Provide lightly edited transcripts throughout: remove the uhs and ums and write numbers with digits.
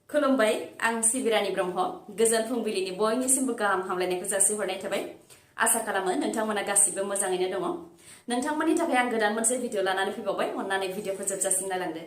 खुलुमबाय आं सिबिरानि ब्रह्म गोजोन फुंबिलिनि बयनिसिमबो गाहाम हामलायनायखौ जासिहरनाय थाबाय आसा खालामो नोंथांमोना गासिबो मोजाङैनो दङ नोंथांमोननि थाखाय आं गोदान मोनसे भिडिअ लानानै फैबावबाय अन्नानै भिडिअखौ जोबजासिम नायलांदो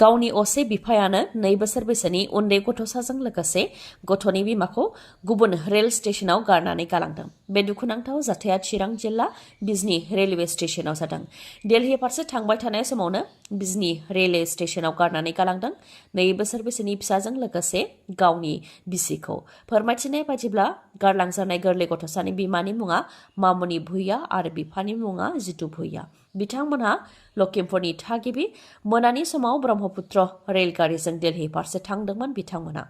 गावनि असे बिफायानो 2 बोसोर बैसोनि उन्दै गथ'साजों लोगोसे गथ'नि बिमाखौ गुबुन रेल स्टेशनाव गारनानै गालांदों बे दुखुनांथाव जाथाया चिरां जिल्ला बिजनी रेलवे स्टेशनाव जादों दिल्ली फारसे थांबाय थानाय समावनो बिजनी रेलवे स्टेशनाव गारनानै गालांदों 2 बोसोर बैसोनि फिसाजों लोगोसे गावनि बिसिखौ फोरमायथिनाय बायदिब्ला गारलांजानाय गोरलै गथ'सानि बिमानि मुङा मामुनि भुइया आरो बिफानि मुङा जितु भुइया बिथांमोनहा लखिमपुरनि थागिबि मोनानि समाव ब्रह्मपुत्र रेलगारिजों दिल्ली फारसे थांदोंमोन बिथांमोना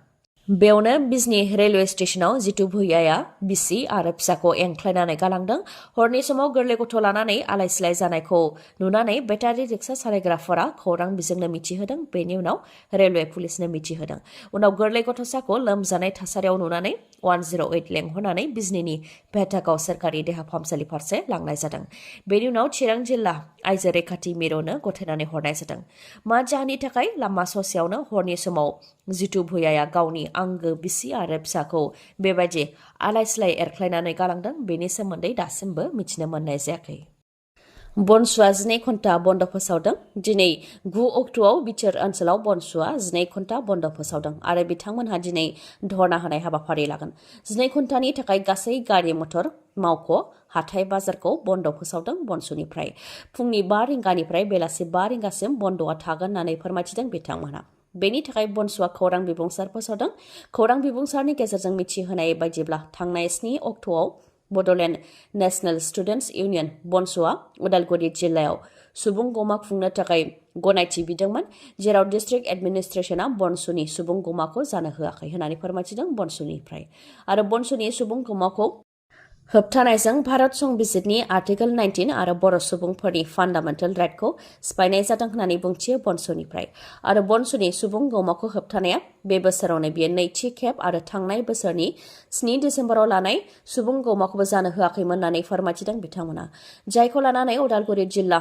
बेयावनो बिजनी रेलवे स्टेशनाव जितु भुइयाया बिसि आरो फिसाखौ एंख्लायनानै गालांदों हरनि समाव गोरलै गथ' लानानै आलाय-सिलाय जानायखौ नुनानै बेटारि रिक्सा सालायग्राफोरा खौरां बिजोंनो मिथिहोदों बेनि उनाव रेलवे पुलिसनो मिथिहोदों उनाव गोरलै गथ'साखौ लोमजानाय थासारियाव नुनानै 108 लेंहरनानै बिजनीनि भेटागाव सोरखारि देहा फाहामसालि फारसे लांनाय जादों बेनि उनाव चिरां जिल्ला आइजो रैखाथि मिरुनो गथायनानै हरनाय जादों मा जाहोननि थाखाय लामा ससेयावनो हरनि समाव जितु भुइयाया गावनि आंगो बिसि आरो फिसाखौ बेबायदि आलाय-सिलाय एरख्लायनानै गालांदों बेनि सोमोन्दै दासिमबो मिथिनो मोननाय जायाखै बनसुआ 12 घन्टा बन्द फोसावदों दिनै 9 अक्ट'आव बिटिआर ओनसोलाव बनसुआ 12 घन्टा बन्द फोसावदों आरो बिथांमोनहा दिनै धरना होनाय हाबाफारि लागोन 12 घन्टानि थाखाय गासै गारि मटर मावख' हाथाय बाजारखौ बन्द फोसावदों बनसुनिफ्राय फुंनि 5 रिंगानिफ्राय बेलासि 5 रिंगासिम बन्दआ थागोन होननानै फोरमायथिदों बिथांमोनहा बेनि थाखाय बनसुआ खौरां बिबुंसार फोसावदों खौरां बिबुंसारनि गेजेरजों मिथिहोनाय बायदिब्ला थांनाय 7 अक्ट'आव Bodoland नेशनेल स्टुडेन्टस इउनियन बनसुआ उदालगुरि जिल्लायाव सुबुं गमा खुंनो थाखाय गनायथि बिदोंमोन जेराव डिस्ट्रिक्ट एडमिनिस्ट्रेशना बनसुनि सुबुं गमाखौ जानो होआखै होननानै फोरमायथिदों बनसुनिफ्राय आरो बनसुनि सुबुं गमाखौ होबथानायजों भारत संबिजितनि आर्टिकल 19 आरो बर' सुबुंफोरनि फान्डामेन्टेल राइटखौ सिफायनाय जादों होननानै बुंथियो बनसुनिफ्राय आरो बनसुनि सुबुं गमाखौ होबथानाया बे बोसोरावनो बेयो नैथि खेब आरो थांनाय बोसोरनि 7 डिसेम्बराव लानाय सुबुं गमाखौबो जानो होआखैमोन होननानै फोरमायथिदों बिथांमोना जायखौ लानानै उदालगुरि जिल्ला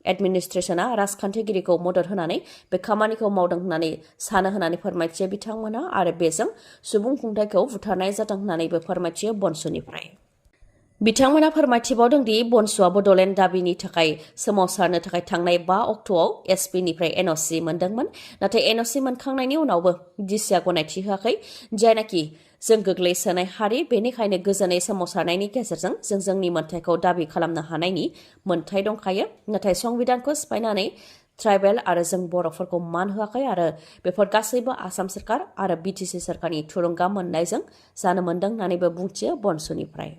एडमिनिस्ट्रेशना राजखान्थिगिरिखौ मदद होनानै बे खामानिखौ मावदों होननानै सानो होननानै फोरमायथियो बिथांमोना आरो बेजों सुबुं खुंथायखौ बुथारनाय जादों होननानैबो फोरमायथियो बनसुनिफ्राय बिथांमोना फोरमायथिबावदों दि बनसुआ बड'लेण्ड दाबिनि थाखाय सोमावसारनो थाखाय थांनाय 5 अक्ट'आव एसपिनिफ्राय एनअसि मोनदोंमोन नाथाय एनअसि मोनखांनायनि उनावबो डिसिआ गनायथि होआखै जायनाखि जों गोग्लैसोनाय हारि बेनिखायनो गोजोनै सोमावसारनायनि गेजेरजों जों जोंनि मोन्थायखौ दाबि खालामनो हानायनि मोन्थाय दंखायो नाथाय संबिधानखौ सिफायनानै ट्राइबेल आरो जों बर'फोरखौ मान होआखै आरो बेफोर गासैबो आसाम सरकार आरो बिटिसि सरकारनि थुलुंगा मोननायजों जानो मोनदों होननानैबो बुंथियो बनसुनिफ्राय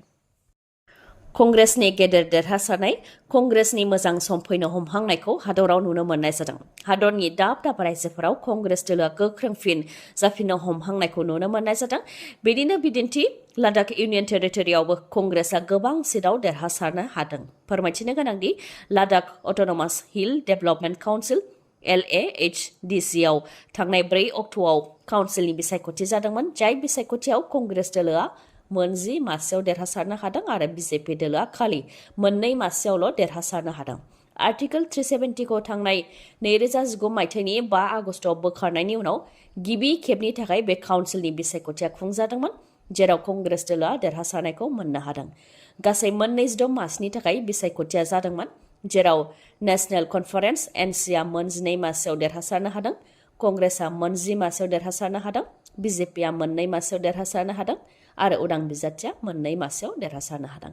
कंग्रेसनि गेदेर देरहासारनाय कंग्रेसनि मोजां सम फैनो हमहांनायखौ हादराव नुनो मोननाय जादों हादरनि दाब दाब रायजोफोराव कंग्रेस दोलोआ गोख्रों फिन जाफिननो हमहांनायखौ नुनो मोननाय जादों बिदिनो बिदिन्थि लादाख इउनियन टेरिटरियावबो कंग्रेसआ गोबां सिटआव देरहासारनो हादों फोरमायथिनो गोनांदि Ladakh autonomous hill development council LAHDCआव थांनाय 4 अक्ट'आव काउन्सिलनि बिसायख'थि जादोंमोन जाय बिसायख'थियाव कंग्रेस दोलोआ 10 मासियाव देरहासारनो हादों आरो बिजेपि दोलोआ खालि 2 मासियावल' देरहासारनो हादों आर्टिकल 370 खौ थांनाय 2019 मायथाइनि 5 आगस्टआव बोखारनायनि उनाव गिबि खेबनि थाखाय बे काउन्सिलनि बिसायख'थिया खुंजादोंमोन जेराव कंग्रेस दोलोआ देरहासारनायखौ मोननो हादों गासै 26 मासनि थाखाय बिसायख'थिया जादोंमोन जेराव नेशनेल कनफारेन्स एनसिआ 12 मासियाव देरहासारनो हादों कंग्रेसआ 10 मासियाव देरहासारनो हादों बिजेपिआ 2 मासियाव देरहासारनो हादों आरो उदां बिजाथिया 2 मासियाव देरहासारनो हादों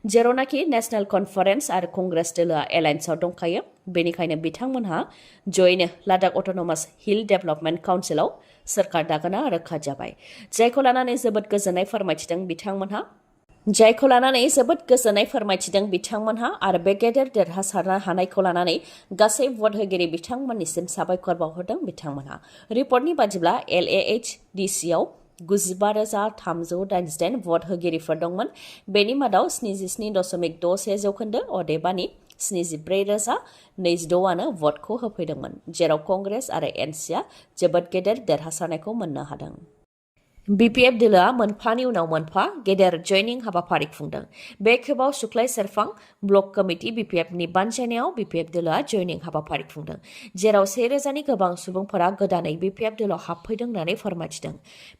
जेरावनाखि नेशनेल कनफारेन्स आरो कंग्रेस दोलोआ एलायन्सआव दंखायो बेनिखायनो बिथांमोनहा जयैनो लादाख अट'नमास हिल डेभेलपमेन्ट काउन्सिलाव सोरखार दागोना रोखा जाबाय जायखौ लानानै जोबोद गोजोननाय फोरमायथिदों बिथांमोनहा आरो बे गेदेर देरहासारनो हानायखौ लानानै गासै भट होगिरि बिथांमोननिसिम साबायखर बावहरदों बिथांमोनहा रिपर्टनि बादिब्ला LAHDCआव 95,388 भट होगिरिफोर दंमोन बेनि मादाव 77.61% अदेबानि 74,026आनो भटखौ होफैदोंमोन जेराव कंग्रेस आरो एनसिआ जोबोद गेदेर देरहासारनायखौ मोननो हादों BPF दोलोआ मोनफानि उनाव मोनफा गेदेर जयनिं हाबाफारि खुंदों। बे खेबाव सुख्लाय सेरफां ब्लक कमिटि BPFनि बानजायनायाव BPF दोलोआ जयनिं हाबाफारि खुंदों, जेराव 1000नि गोबां सुबुंफोरा गोदानै BPF दोलोआव हाबफैदों होननानै फोरमायथिदों।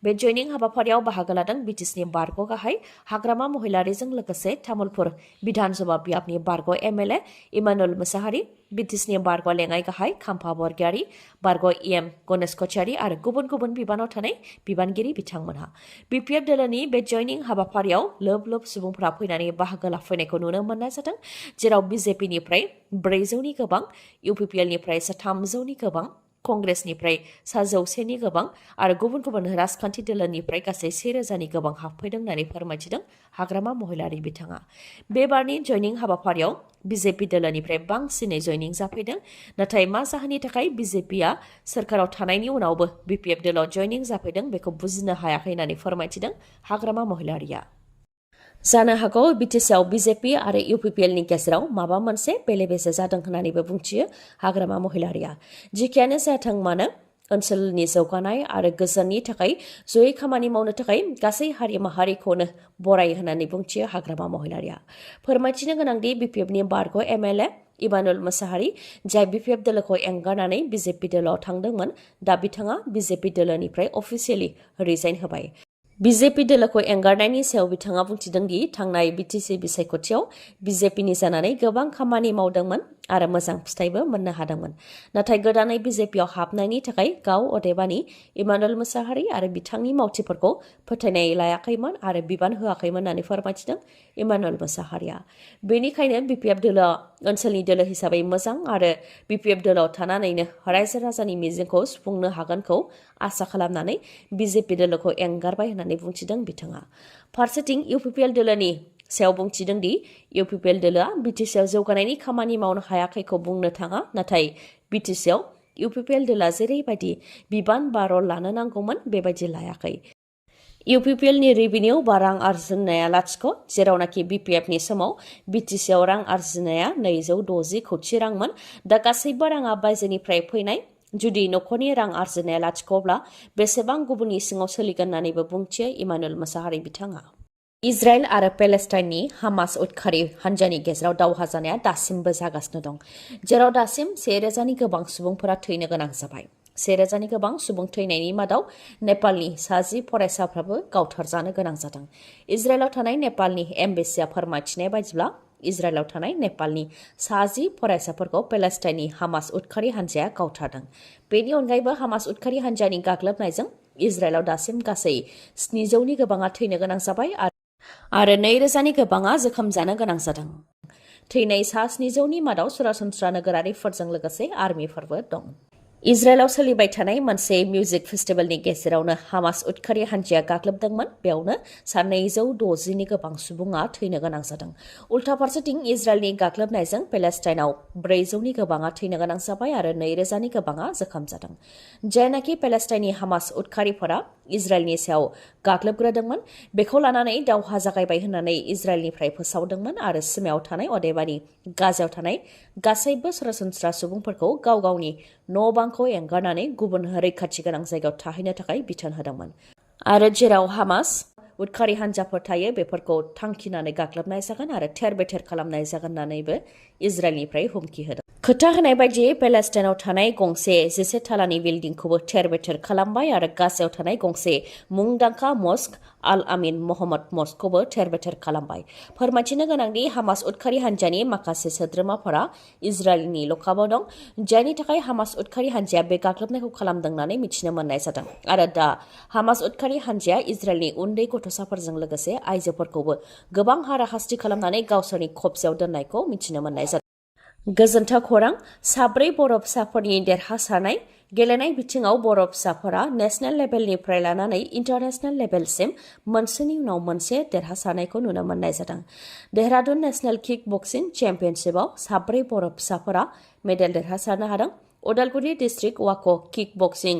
बे जयनिं हाबाफारियाव बाहागो लादों BTCनि बारग' गाहाय हाग्रामा महिलारिजों लोगोसे तामुलपुर बिधान सभा बियाबनि बारग' MLA इमानुएल मुसाहारि, BTCनि बारग' लेङाइ गाहाय खाम्फा बरगयारि, बारग' EM गणेश कछारी आरो गुबुन गुबुन बिबानाव थानाय बिबानगिरि बिथांमोनहा। BPF दोलोनि बे जयनिं हाबाफारियाव लोब लोब सुबुंफोरा फैनानै बाहागो लाफैनायखौ नुनो मोननाय जादों, जेराव BJPनिफ्राय 400नि गोबां, UPPLनिफ्राय 300नि गोबां, कंग्रेसनिफ्राय 100नि गोबां आरो गुबुन गुबुन राजखान्थि दोलोनिफ्राय गासै 1000नि गोबां हाबफैदों होननानै फोरमायथिदों हाग्रामा महिलारि बिथाङा। बे बारनि जयनिं हाबाफारियाव BJP दोलोनिफ्राय बांसिनै जयनिं जाफैदों, नाथाय मा जाहोननि थाखाय BJPआ सोरखाराव थानायनि उनावबो BPF दोलोआव जयनिं जाफैदों बेखौ बुजिनो हायाखै होननानै फोरमायथिदों हाग्रामा महिलारिया। जानो हागौ BTCआव BJP आरो UPPLनि गेजेराव माबा मोनसे बेले बेजे जादों होननानैबो बुंथियो हाग्रामा महिलारिया। जिखियानो जाथों मानो ओनसोलनि जौगानाय आरो गोजोननि थाखाय जयै खामानि मावनो थाखाय गासै हारि माहारिखौनो बराय होननानै बुंथियो हाग्रामा महिलारिया। फोरमायथिनो गोनांदि BPFनि बारग' MLA इमानुएल मुसाहारि, जाय BPF दोलोखौ एंगारनानै BJP दोलोआव थांदोंमोन, दा बिथाङा BJP दोलोनिफ्राय अफिसियेलि रिजाइन होबाय। BJP दोलोखौ एंगारनायनि सायाव बिथाङा बुंथिदों दि थांनाय BTC बिसायख'थियाव BJPनि जानानै गोबां खामानि मावदोंमोन आरो मोजां फिथाइबो मोननो हादोंमोन, नाथाय गोदानै BJPआव हाबनायनि थाखाय गाव अदेबानि इमानुएल मुसाहारि आरो बिथांनि मावथिफोरखौ फोथायनाय लायाखैमोन आरो बिबान होआखैमोन होननानै फोरमायथिदों इमानुएल मुसाहारिया। बेनिखायनो BPF दोलोआ ओनसोलनि दोलो हिसाबै मोजां आरो BPF दोलोआव थानानैनो रायजो राजानि मिजिंखौ सुफुंनो हागोनखौ आसा खालामनानै BJP दोलोखौ एंगारबाय होननानै बुंथिदों बिथाङा। फारसेथिं UPPL दोलोनि सायाव बुंथिदों दि UPPL दोलोआ BTCआव जौगानायनि खामानि मावनो हायाखैखौ बुंनो थाङा, नाथाय BTCआव UPPL दोलोआ जेरैबायदि बिबान बा रल लानो नांगौमोन बेबायदि लायाखै। UPPLनि रेभिनिउ बा रां आरजिनाया लाथिख', जेरावनाखि BPFनि समाव BTCआव रां आरजिनाया 260 कौटि रांमोन। दा गासैबो राङा बायजोनिफ्राय फैनाय। जुदि नखरनि रां आरजिनाया लाथिख'ब्ला बेसेबां गुबुननि सिङाव सोलिगोन होननानैबो बुंथियो इमानुएल मुसाहारि बिथाङा। इजराइल आरो पेलेस्टाइननि हामास उदखारि हान्जानि गेजेराव दावहा जानाया दासिमबो जागासिनो दं, जेराव दासिम 1000नि गोबां सुबुंफोरा थैनो गोनां जाबाय। 1000नि गोबां सुबुं थैनायनि मादाव नेपालनि 10 फरायसाफ्राबो गावथारजानो गोनां जादों। इजराइलाव थानाय नेपालनि एम्बेसिया फोरमायथिनाय बायदिब्ला इजराइलाव थानाय नेपालनि 10 फरायसाफोरखौ पेलेस्टाइननि हामास उदखारि हान्जाया गावथारदों। बेनि अनगायैबो हामास उदखारि हान्जानि गाग्लोबनायजों इजराइलाव दासिम गासै 700नि गोबाङा थैनो गोनां जाबाय आरो 2000नि गोबाङा जोखोम जानो गोनां जादों। थैनाय 700नि मादाव सरासनस्रा नोगोरारिफोरजों लोगोसे आर्मिफोरबो दं। इजराइलाव सोलिबाय थानाय मोनसे मिउजिक फेस्टिभेलनि गेजेरावनो हामास उदखारि हान्जाया गाग्लोबदोंमोन। बेयावनो 260नि गोबां सुबुङा थैनो गोनां जादों। उल्था फारसेथिं इजराइलनि गाग्लोबनायजों पेलेस्टाइनाव 400नि गोबाङा थैनो गोनां जाबाय आरो 2000नि गोबाङा जोखोम जादों। जायनाखि पेलेस्टाइननि हामास उदखारिफोरा इजराइलनि सायाव गाग्लोबग्रोदोंमोन, बेखौ लानानै दावहा जागायबाय होननानै इजराइलनिफ्राय फोसावदोंमोन आरो सिमायाव थानाय अदेबानि गाजायाव थानाय गासैबो सरासनस्रा सुबुंफोरखौ गाव गावनि न' बांखौ एंगारनानै गुबुन रैखाथि गोनां जायगायाव थाहैनो थाखाय बिथोन होदोंमोन आरो जेराव हामास उदखारि हान्जाफोर थायो बेफोरखौ थांखिनानै गाग्लोबनाय जागोन आरो थेर बेथेर खालामनाय जागोन होननानैबो इजराइलनिफ्राय हुमखि होदों। खोथा होनाय बायदियै पेलेस्टाइनाव थानाय गंसे 10 थालानि बिल्डिंखौबो थेर बेथेर खालामबाय आरो गाजायाव थानाय गंसे मुंदांखा मस्क आल आमिन महम्मद मस्कखौबो थेर बेथेर खालामबाय। फोरमायथिनो गोनांदि हामास उदखारि हान्जानि माखासे सोद्रोमाफोरा इजराइलनि लकाबाव दं, जायनि थाखाय हामास उदखारि हान्जाया बे गाग्लोबनायखौ खालामदों होननानै मिथिनो मोननाय जादों आरो दा हामास उदखारि हान्जाया इजराइलनि उन्दै गथ'साफोरजों लोगोसे आइजोफोरखौबो गोबां हाराहास्ति खालामनानै गावसोरनि खबजायाव दोननायखौ मिथिनो मोननाय जादों। गोजोनथाव खौरां, 4 बर' फिसाफोरनि देरहासारनाय। गेलेनाय बिथिङाव बर' फिसाफोरा नेशनेल लेभेलनिफ्राय लानानै इन्टारनेशनेल लेभेलसिम मोनसेनि उनाव मोनसे देरहासारनायखौ नुनो मोननाय जादों। देहरादुन नेशनेल किक बक्सिं चेम्पियनशिपआव 4 बर' फिसाफोरा मेडेल देरहासारनो हादों। उदालगुरि डिस्ट्रिक्ट वाक' किक बक्सिं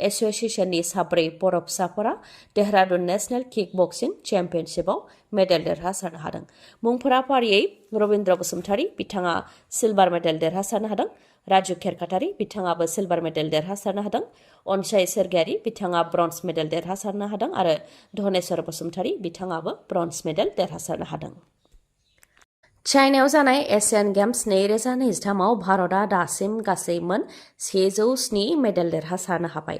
एस'सिएशननि 4 बर' फिसाफोरा देहरादुन नेशनेल किक बक्सिं चेम्पियनशिपआव मेडेल देरहासारनो हादों। मुंफोरा फारियै रबिन्द्र बसुमतारी, बिथाङा सिलभार मेडेल देरहासारनो हादों। राजु खेरखातारि बिथाङाबो सिलभार मेडेल देरहासारनो हादों अनसाय सोरगियारि बिथाङा ब्रन्ज मेडेल देरहासारनो हादों आरो धनेश्वर बसुमतारी बिथाङाबो ब्रन्ज मेडेल देरहासारनो हादों चाइनायाव जानाय एशियान गेम्स 2023आव भारतआ दासिम गासै मोन 107 मेडेल देरहासारनो हाबाय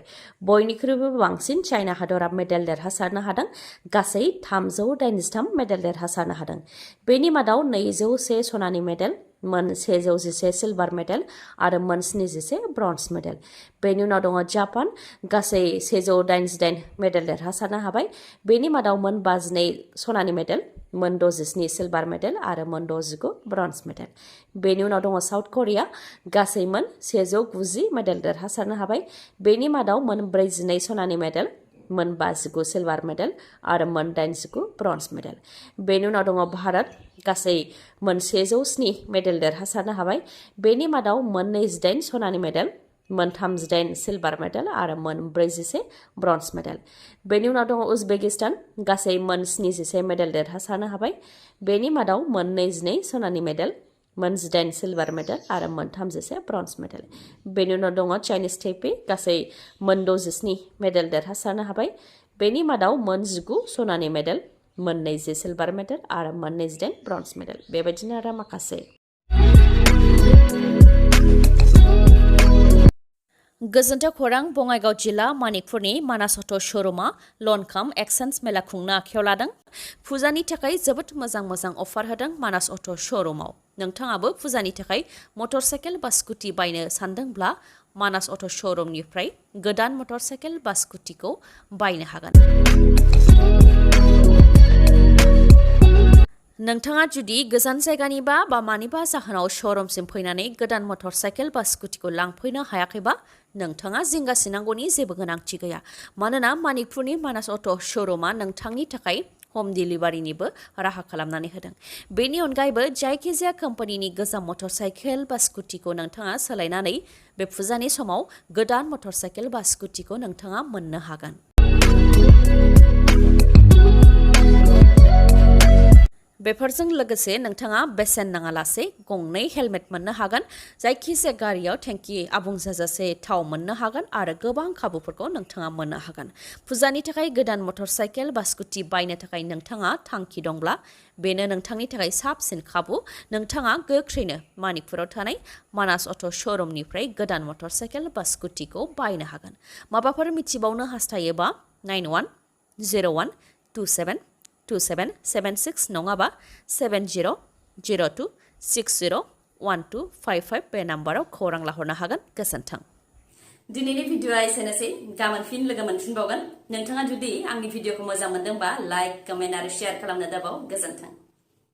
बयनिख्रुइबो बांसिन चाइना हादरा मेडेल देरहासारनो हादों गासै 383 मेडेल देरहासारनो हादों बेनि मादाव 201 सनानि मेडेल मोन 111 सिलभार मेडेल आरो मोन 77 ब्रन्ज मेडेल बेनि उनाव दङ जापान गासै 188 मेडेल देरहासारनो हाबाय बेनि मादाव मोन 52 सनानि मेडेल मोन 67 सिलभार मेडेल आरो मोन 69 ब्रन्ज मेडेल बेनि उनाव दङ साउथ करिया गासै मोन 190 मेडेल देरहासारनो हाबाय बेनि मादाव मोन 42 सनानि मेडेल मोन 59 सिलभार मेडेल आरो मोन 89 ब्रन्ज मेडेल बेनि उनाव दङ भारत गासै मोन 107 मेडेल देरहासारनो हाबाय बेनि मादाव मोन 28 सनानि मेडेल मोन 38 सिलभार मेडेल आरो मोन 41 ब्रन्ज मेडेल बेनि उनाव दङ उजबेकिस्तान गासै मोन 77 मेडेल देरहासारनो हाबाय बेनि मादाव मोन 22 सनानि मेडेल मोन 18 सिलभार मेडेल आरो मोन 31 ब्रन्ज मेडेल बेनि उनाव दङ चाइनिज टेपे गासै मोन 67 मेडेल देरहासारनो हाबाय बेनि मादाव मोन 19 सनानि मेडेल मोन 20 सिलभार मेडेल आरो मोन 28 ब्रन्ज मेडेल बेबायदिनो आरो माखासे गोजोन्थों खौरां बङाइगाव जिल्ला मानिकपुरनि मानास अट' श'रुमा लन काम एक्सचेन्ज मेला खुंनो आखायाव लादों फुजानि थाखाय जोबोद मोजां अफार होदों मानास अट' श'रुमाव नोंथाङाबो फुजानि थाखाय मटर साइकेल बा स्कुटि बायनो सानदोंब्ला मानास अट' श'रुमनिफ्राय गोदान मटर साइकेल बा स्कुटिखौ बायनो हागोन नोंथाङा जुदि गोजान जायगानिबा बा मानिबा जाहोनाव श'रुमसिम फैनानै गोदान मटर साइकेल बा स्कुटिखौ लांफैनो हायाखैबा नोंथाङा जिंगासिनांगौनि जेबो गोनांथि गैया मानोना मानिकपुरनि मानास अट' श'रुमा नोंथांनि थाखाय हम डिलिभारिनिबो राहा खालामनानै होदों बेनि अनगायैबो जायखिजाया कम्पानिनि गोजाम मटर साइकेल बा स्कुटिखौ नोंथाङा सोलायनानै बे फुजानि समाव गोदान मटर साइकेल बा स्कुटिखौ नोंथाङा मोननो हागोन बेफोरजों लोगोसे नोंथाङा बेसेन नाङालासे गंनै हेलमेट मोननो हागोन जायखिजाया गारियाव टेंकि आबुं जाजासे थाव मोननो हागोन आरो गोबां खाबुफोरखौ नोंथाङा मोननो हागोन फुजानि थाखाय गोदान मटर साइकेल बा स्कुटि बायनो थाखाय नोंथाङा थांखि दंब्ला बेनो नोंथांनि थाखाय साबसिन खाबु नोंथाङा गोख्रैनो मानिकपुराव थानाय मानास अट' श'रुमनिफ्राय गोदान मटर साइकेल बा स्कुटिखौ बायनो हागोन माबाफोर मिथिबावनो हास्थायोबा 9101272776 नङाबा 7002601255 बे नाम्बाराव खौरां लाहरनो हागोन गोजोन्थों दिनैनि भिडिअआ एसेनोसै गाबोन फिन लोगो मोनफिनबावगोन नोंथाङा जुदि आंनि भिडिअखौ मोजां मोनदोंबा लाइक कमेन्ट आरो शेयार खालामनो दाबाव गोजोन्थों